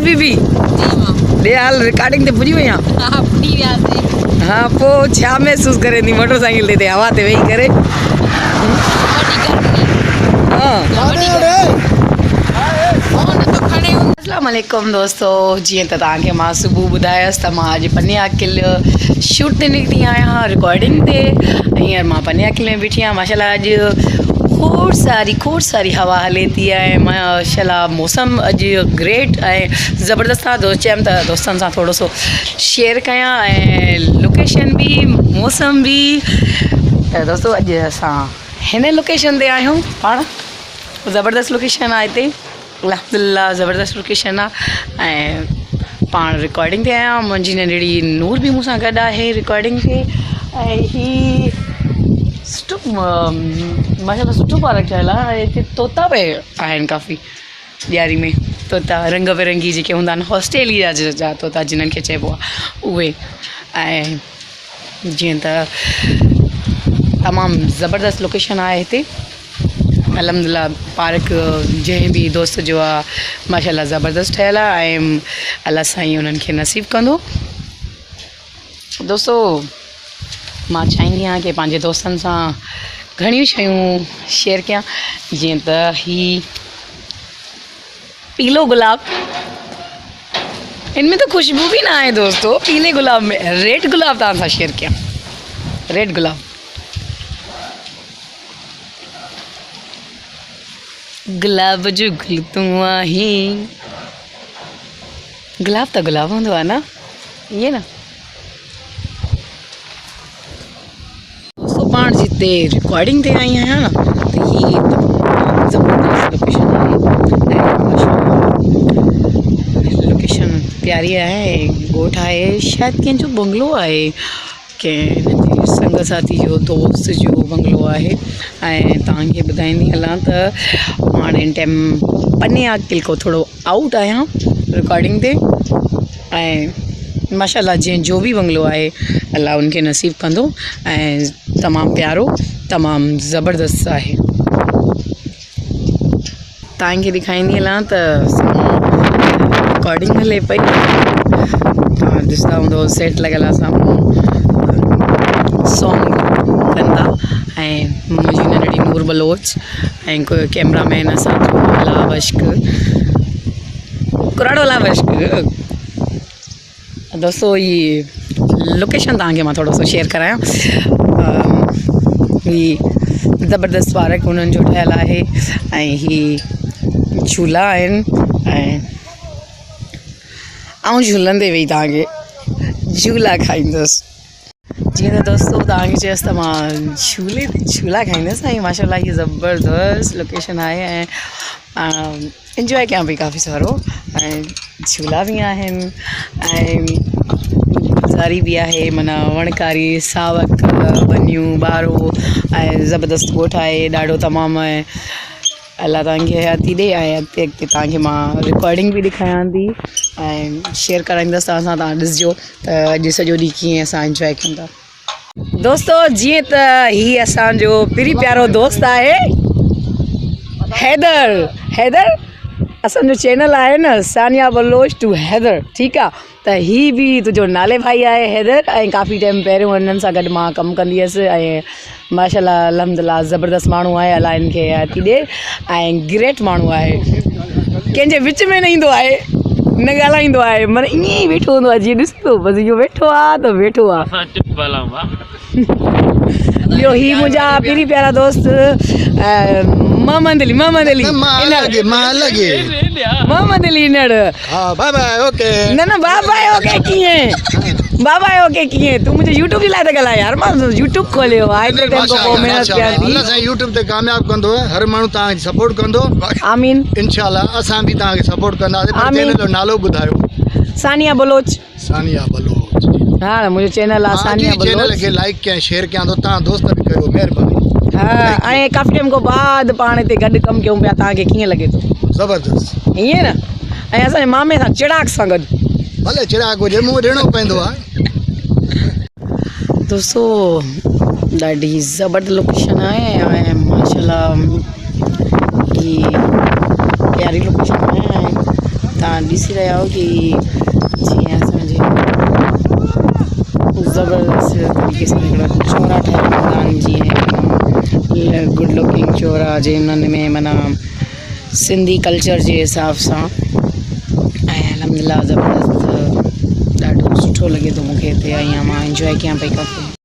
बीबी दे हाल recording ते पुजी वया हां पुजी वियासीं हाँ पो छा महसूस करे नी मोटरसाइकिल ते हवा ते वेही करे अस्सलाम वालेकुम दोस्तों जी त तव्हांखे मां सुबुह ॿुधायसि त मां अॼु पन्या किल शूट ते निकिती आहियां रिकॉर्डिंग ते हींअर मां पन्या किल में बीठी आहियां माशाल्लाह अॼु खोड़ सारी हवा हले थी ऐं माशाल्लाह मौसम अॼु ग्रेट ऐं ज़बरदस्त आहे दोस्त चयमि त दोस्तनि सां थोरो सो शेयर कयां ऐं लोकेशन बि मौसम बि त दोस्तों अॼु असां हिन लोकेशन ते आहियूं पाण ज़बरदस्त लोकेशन आहे हिते अल्हम्दुलिल्लाह ज़बरदस्त लोकेशन आहे ऐं पाण रिकॉर्डिंग ते आहियां मुंहिंजी नंढड़ी नूर बि मूंसां गॾु आहे रिकॉर्डिंग ते ऐं ही सुठो माशाल्लाह सुठो पार्क ठहियलु आहे हिते तोता बि आहिनि काफ़ी ॾियारी में तोता रंग बिरंगी जेके हूंदा आहिनि ऑस्ट्रेलिया जा तोता जिन्हनि खे चइबो आहे उहे ऐं जीअं त तमामु ज़बरदस्त लोकेशन आहे हिते अल्हम्दुलिल्लाह पार्क जंहिं बि दोस्त जो आहे माशाल्लाह ज़बरदस्त ठहियलु आहे ऐं अलाह साईं उन्हनि खे नसीब कंदो दोस्तो मां चाहींदी आहियां की पंहिंजे दोस्तनि सां घणियूं शयूं शेयर कयां जीअं त ही पीलो गुलाब इनमें तो खुशबू भी ना है दोस्तों पीले गुलाब में रेड गुलाब तव्हां सां शेयर कयां रेड गुलाब गुलाब जो गुल तूं आहीं गुलाब त गुलाब हूंदो आहे न ईअं न पाण जिते रिकॉर्डिंग ते आई आहियां न त हीअ ज़बरदस्त लोकेशन आहे लोकेशन प्यारी आहे ॻोठ आहे शायदि कंहिंजो बंगलो आहे कंहिं संग साथी जो दोस्त जो बंगलो आहे ऐं तव्हांखे ॿुधाईंदी हलां त हाणे हिन टाइम पन्या किल खां थोरो आउट आहियां रिकॉर्डिंग ते ऐं माशाल्लाह जंहिंजो बि बंगलो आहे अलाह उनखे नसीब कंदो ऐं तमामु प्यारो तमामु ज़बरदस्त आहे तव्हांखे ॾेखारींदी हलां त रिकॉर्डिंग हले पई तव्हां ॾिसंदा हूंदो सेट लॻियल आहे साम्हूं सॉन्ग कंदा ऐं मुंहिंजी नंढड़ी नूर बलोच ऐं कोई कैमरामैन असांजो अला बश्क कुराड़ो अला बश्क दोस्तों ये लोकेशन तव्हांखे मां थोरो सो शेयर करायां ही ज़बरदस्त पार्क उन्हनि जो ठहियलु आहे ऐं ही झूला आहिनि ऐं आउं झूलंदे वेही तव्हांखे झूला खाईंदसि जीअं त दोस्तो तव्हांखे चयसि त मां झूला खाईंदसि ऐं माशाल्लाह हीअ ज़बरदस्त लोकेशन आहे ऐं इंजॉय कयां पई काफ़ी सारो ऐं झूला बि आहिनि ऐं गुज़ारी बि आहे माना वणकारी सावक वनियूं ॿारो ऐं ज़बरदस्त ॻोठ आहे ॾाढो तमामु ऐं अलाह तव्हांखे हयाती ॾे ऐं अॻिते तव्हांखे मां रिकॉर्डिंग बि ॾेखारियां थी ऐं शेयर कराईंदसि तव्हां सां तव्हां ॾिसजो त अॼु सॼो ॾींहुं कीअं असां इंजॉय कयूं था दोस्तो जीअं त हीअ असांजो पहिरीं प्यारो दोस्त आहे हैदर असांजो चैनल आहे न सानिया बलोच टू हैदर ठीकु आहे त ही बि तुंहिंजो नाले भाई आहे हैदर ऐं काफ़ी टाइम पहिरियों हिननि सां गॾु मां कमु कंदी हुअसि ऐं माशाल्लाह अल्हम्दुलिल्लाह ज़बरदस्त माण्हू आहे अलाह हिन खे हयाती ॾे ऐं ग्रेट माण्हू आहे कंहिंजे विच में न ईंदो आहे न ॻाल्हाईंदो आहे माना ईअं ई वेठो हूंदो आहे जीअं ॾिसंदो बसि इहो वेठो आहे त वेठो आहे ॿियो ही मुंहिंजा पहिरीं प्यारा दोस्त मोहम्मद अली नड़ न बाबा ओके कीअं तूं मुंहिंजे यूट्यूब जे लाइ त ॻाल्हाए यार मां यूट्यूब खोलियो आहे हेतिरे टाइम खां पोइ महिनत कयां थी अल्लाह साईं यूट्यूब ते कामयाबु कंदो हर माण्हू तव्हांखे सपोर्ट कंदो आमीन इंशाल्लाह असां बि तव्हांखे सपोर्ट कंदासीं पर चैनल जो नालो ॿुधायो सानिया बलोच हा मुंहिंजो चैनल आहे सानिया बलोच चैनल खे लाइक कयां शेयर कयां थो तव्हां दोस्त बि कयो महिरबानी हा ऐं काफ़ी टाइम खां बाद पाण हिते गॾु कमु कयूं पिया तव्हांखे कीअं लॻे थो ज़बरदस्त ईअं न ऐं असांजे मामे सां चिराग सां गॾु भले चिराग हुजे मूं ॾियणो पवंदो आहे दोस्तो ॾाढी ज़बरदस्त लोकेशन आहे ऐं माशाल्लाह ही प्यारी लोकेशन आहे तव्हां ॾिसी रहिया आहियो कि जीअं असांजे ज़बरदस्त तरीक़े सां हिकिड़ा चौरा ठहियल हूंदा आहिनि जीअं गुड लुकिंग चौरा जे उन्हनि में माना सिंधी कल्चर जे हिसाब सां ऐं अलहमदिल्ला ज़बरदस्त ॾाढो सुठो लॻे थो मूंखे हिते आई आहियां मां इंजॉय कयां पई